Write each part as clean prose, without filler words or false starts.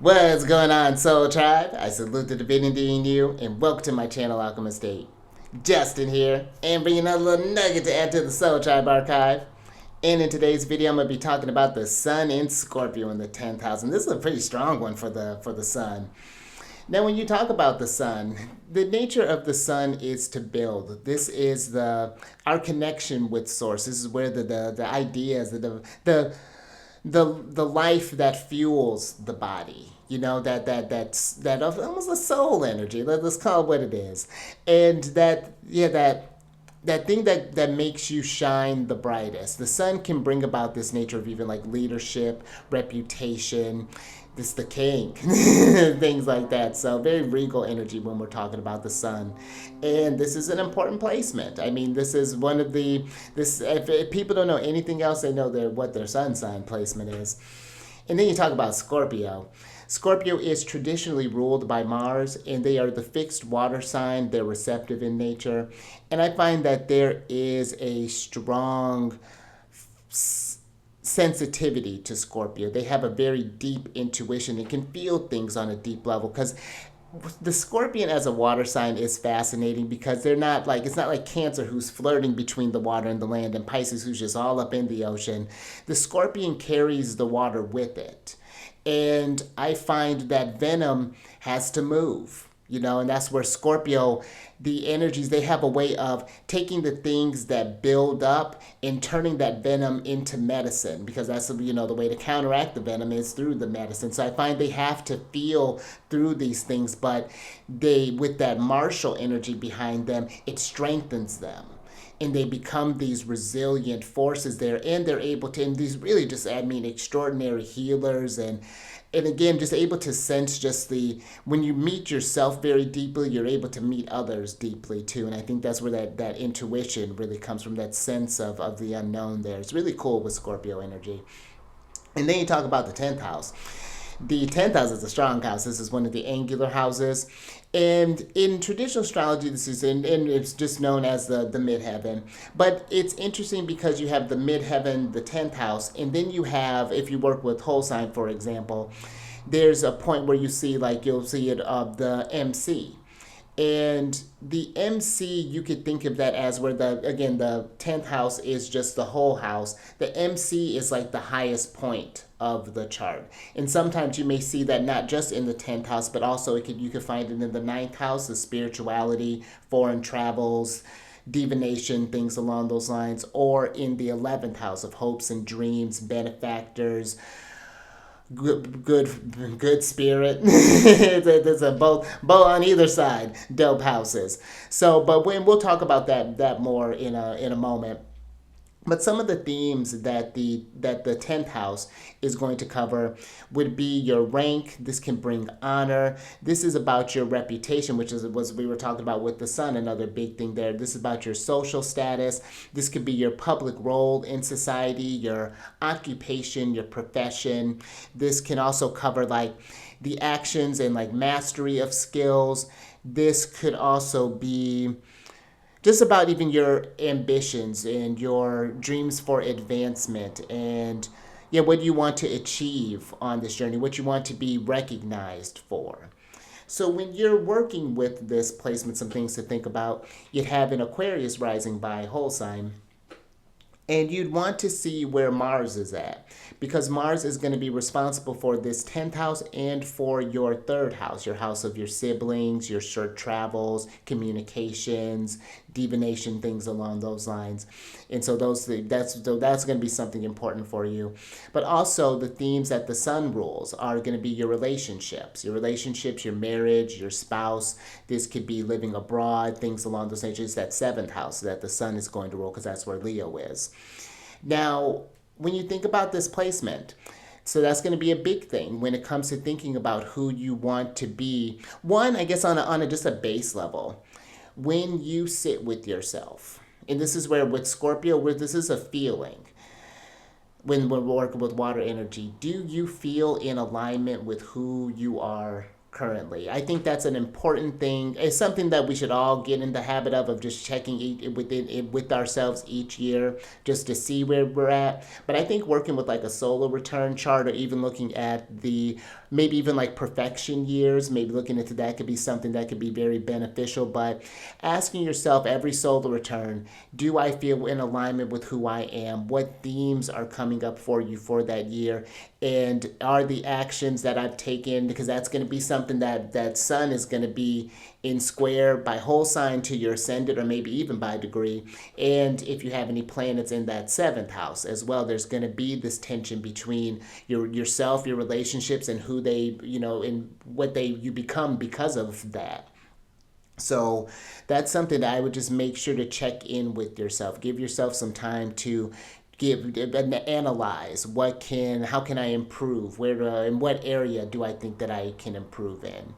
What's going on, Soul Tribe? I salute the divinity in you, and welcome to my channel, Alchemist. Justin here, and bringing another little nugget to add to the Soul Tribe archive. And in today's video, I'm going to be talking about the Sun in Scorpio in the 10th house, and this is a pretty strong one for the Sun. Now, when you talk about the Sun, the nature of the Sun is to build. This is our connection with Source. This is where the ideas, the life that fuels the body, that's almost a soul energy. Let's call it what it is. And that thing that makes you shine the brightest. The Sun can bring about this nature of even like leadership, reputation, this the king, things like that. So very regal energy when we're talking about the Sun. And this is an important placement. I mean, this is one of the this if people don't know anything else, they know what their Sun sign placement is. And then you talk about Scorpio. Scorpio is traditionally ruled by Mars, and they are the fixed water sign. They're receptive in nature. And I find that there is a strong sensitivity to Scorpio. They have a very deep intuition and can feel things on a deep level because the Scorpion as a water sign is fascinating because they're not like it's not like Cancer who's flirting between the water and the land and Pisces who's just all up in the ocean. The Scorpion carries the water with it. And I find that venom has to move, and that's where Scorpio, the energies, they have a way of taking the things that build up and turning that venom into medicine because that's, the way to counteract the venom is through the medicine. So I find they have to feel through these things, but with that martial energy behind them, it strengthens them and they become these resilient forces there, and they're able to, and these really just, extraordinary healers, and again, just able to sense when you meet yourself very deeply, you're able to meet others deeply too, and I think that's where that intuition really comes from, that sense of the unknown there. It's really cool with Scorpio energy. And then you talk about the 10th house. The 10th house is a strong house. This is one of the angular houses. And in traditional astrology, this is and it's just known as the midheaven. But it's interesting because you have the midheaven, the 10th house, and then you have, if you work with whole sign, for example, there's a point where you'll see it of the MC. And the MC, you could think of that as where the 10th house is just the whole house. The MC is like the highest point of the chart. And sometimes you may see that not just in the 10th house, but also you could find it in the ninth house, the spirituality, foreign travels, divination, things along those lines, or in the 11th house of hopes and dreams, benefactors, good spirit. There's a both on either side. Dope houses. So, but we'll talk about that more in a moment. But some of the themes that the 10th house is going to cover would be your rank. This can bring honor. This is about your reputation, which is was we were talking about with the Sun, another big thing there. This is about your social status. This could be your public role in society, your occupation, your profession. This can also cover like the actions and like mastery of skills. This could also be just about even your ambitions and your dreams for advancement, and what you want to achieve on this journey, what you want to be recognized for. So when you're working with this placement, some things to think about: you'd have an Aquarius rising by whole sign, and you'd want to see where Mars is at, because Mars is going to be responsible for this 10th house and for your third house, your house of your siblings, your short travels, communications, divination, things along those lines. And so that's going to be something important for you. But also the themes that the Sun rules are going to be your relationships, your marriage, your spouse. This could be living abroad, things along those lines. It's that 7th house that the Sun is going to rule, because that's where Leo is. Now, when you think about this placement, so that's going to be a big thing when it comes to thinking about who you want to be. One, I guess on a just a base level, when you sit with yourself, and this is where with Scorpio, where this is a feeling. When we're working with water energy, do you feel in alignment with who you are currently. I think that's an important thing. It's something that we should all get in the habit of just checking with ourselves each year just to see where we're at. But I think working with like a solar return chart or even looking at the maybe even like perfection years, maybe looking into that could be something that could be very beneficial. But asking yourself every solar return, do I feel in alignment with who I am? What themes are coming up for you for that year? And are the actions that I've taken, because that's going to be something that sun is going to be in square by whole sign to your ascendant or maybe even by degree. And if you have any planets in that seventh house as well, there's going to be this tension between yourself, your relationships, and who they, and what they you become because of that. So that's something that I would just make sure to check in with yourself. Give yourself some time to analyze how can I improve, in what area do I think that I can improve in,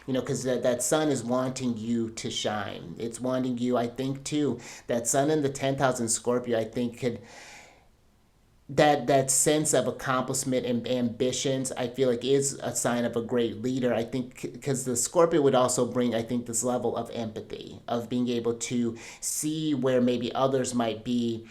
because that sun is wanting you to shine. It's wanting you, I think, too. That sun in the 10th house in Scorpio, I think, could that sense of accomplishment and ambitions, I feel like is a sign of a great leader. I think because the Scorpio would also bring, I think, this level of empathy, of being able to see where maybe others might be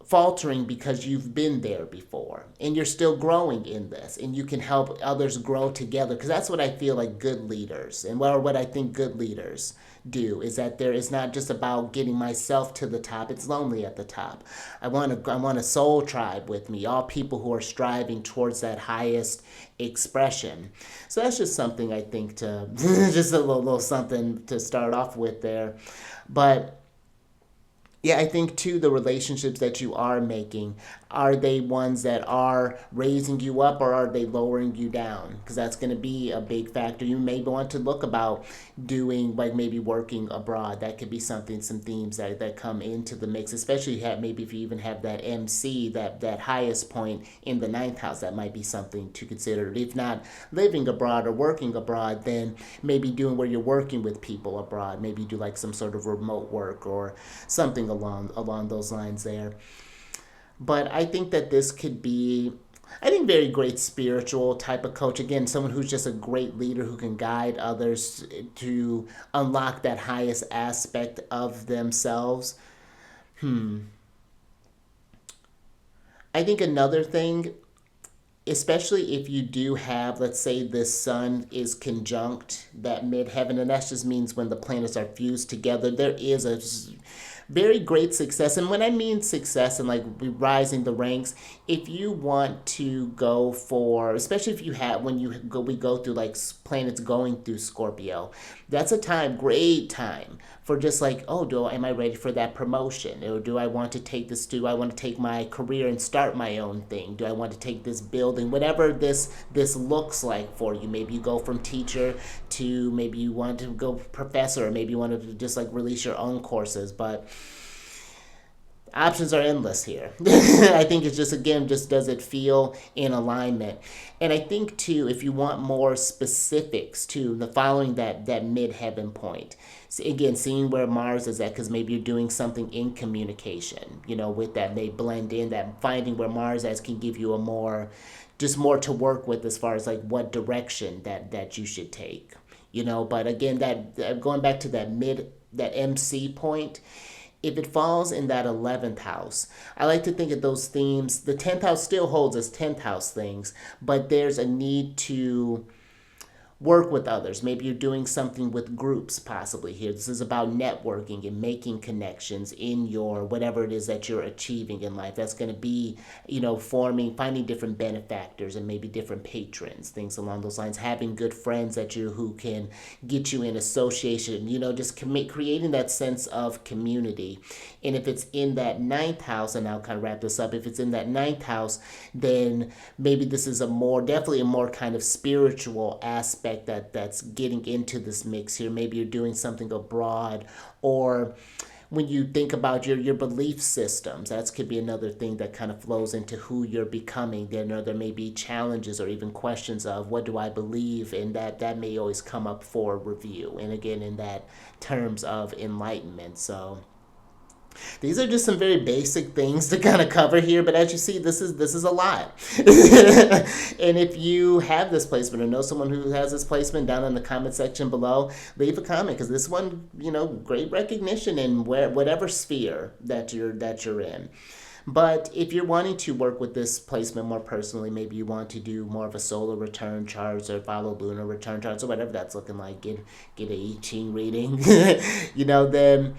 faltering because you've been there before and you're still growing in this, and you can help others grow together, because that's what I feel like good leaders, and what I think good leaders do is that there is not just about getting myself to the top. It's lonely at the top. I want a soul tribe with me, all people who are striving towards that highest expression. So that's just something I think to just a little something to start off with there. But yeah, I think too, the relationships that you are making, are they ones that are raising you up or are they lowering you down? Because that's going to be a big factor. You may want to look about doing like maybe working abroad. That could be something, some themes that come into the mix, especially maybe if you even have that MC, that highest point in the ninth house, that might be something to consider. If not living abroad or working abroad, then maybe doing where you're working with people abroad. Maybe do like some sort of remote work or something along those lines there. But I think that this could be, I think, very great spiritual type of coach. Again, someone who's just a great leader who can guide others to unlock that highest aspect of themselves. I think another thing, especially if you do have, let's say, this sun is conjunct that midheaven, and that just means when the planets are fused together, there is a very great success. And when I mean success and like rising the ranks, if you want to go for, especially if you have, when we go through like planets going through Scorpio, that's a great time for just like, oh, am I ready for that promotion? Or do I want to take this, do I want to take my career and start my own thing? Do I want to take this building? Whatever this looks like for you. Maybe you go from teacher to, maybe you want to go professor, or maybe you want to just like release your own courses. But options are endless here. I think it's just, again, just does it feel in alignment? And I think too, if you want more specifics too, the following that midheaven point. So again, seeing where Mars is at, because maybe you're doing something in communication, with that may blend in, that finding where Mars is can give you just more to work with as far as like what direction that you should take. But again, that going back to that MC point, if it falls in that 11th house, I like to think of those themes. The 10th house still holds as 10th house things, but there's a need to work with others. Maybe you're doing something with groups possibly here. This is about networking and making connections in your whatever it is that you're achieving in life. That's going to be, finding different benefactors and maybe different patrons, things along those lines. Having good friends who can get you in association, just creating that sense of community. And if it's in that ninth house, and I'll kind of wrap this up, if it's in that ninth house, then maybe this is definitely a more kind of spiritual aspect that's getting into this mix here. Maybe you're doing something abroad, or when you think about your belief systems, that could be another thing that kind of flows into who you're becoming. There may be challenges or even questions of what do I believe, and that may always come up for review. And again, in that terms of enlightenment. So These are just some very basic things to kind of cover here, but as you see, this is a lot. And if you have this placement or know someone who has this placement, down in the comment section below, leave a comment, because this one, great recognition in whatever sphere that you're in. But if you're wanting to work with this placement more personally, maybe you want to do more of a solar return charts or follow lunar return charts or whatever that's looking like, get a I Ching reading, then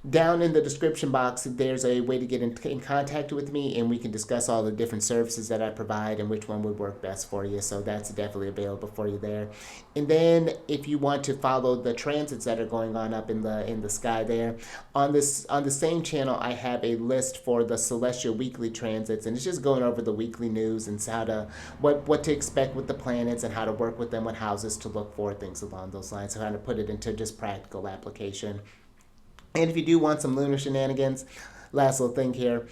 down in the description box, there's a way to get in contact with me, and we can discuss all the different services that I provide and which one would work best for you. So that's definitely available for you there. And then if you want to follow the transits that are going on up in the sky there, on the same channel, I have a list for the celestial weekly transits, and it's just going over the weekly news and what to expect with the planets and how to work with them, what houses to look for, things along those lines. So how to put it into just practical application. And if you do want some lunar shenanigans, last little thing here,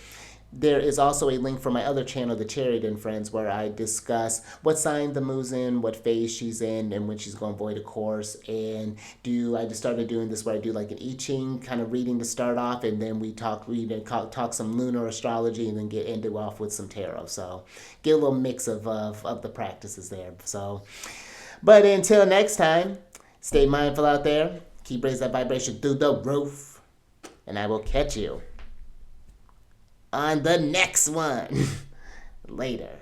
there is also a link for my other channel, The Chariot and Friends, where I discuss what sign the moon's in, what phase she's in, and when she's going to void a course. And I just started doing this where I do like an I Ching kind of reading to start off, and then we talk some lunar astrology, and then end it off with some tarot. So get a little mix of the practices there. So, but until next time, stay mindful out there. Keep raising that vibration through the roof. And I will catch you on the next one. Later.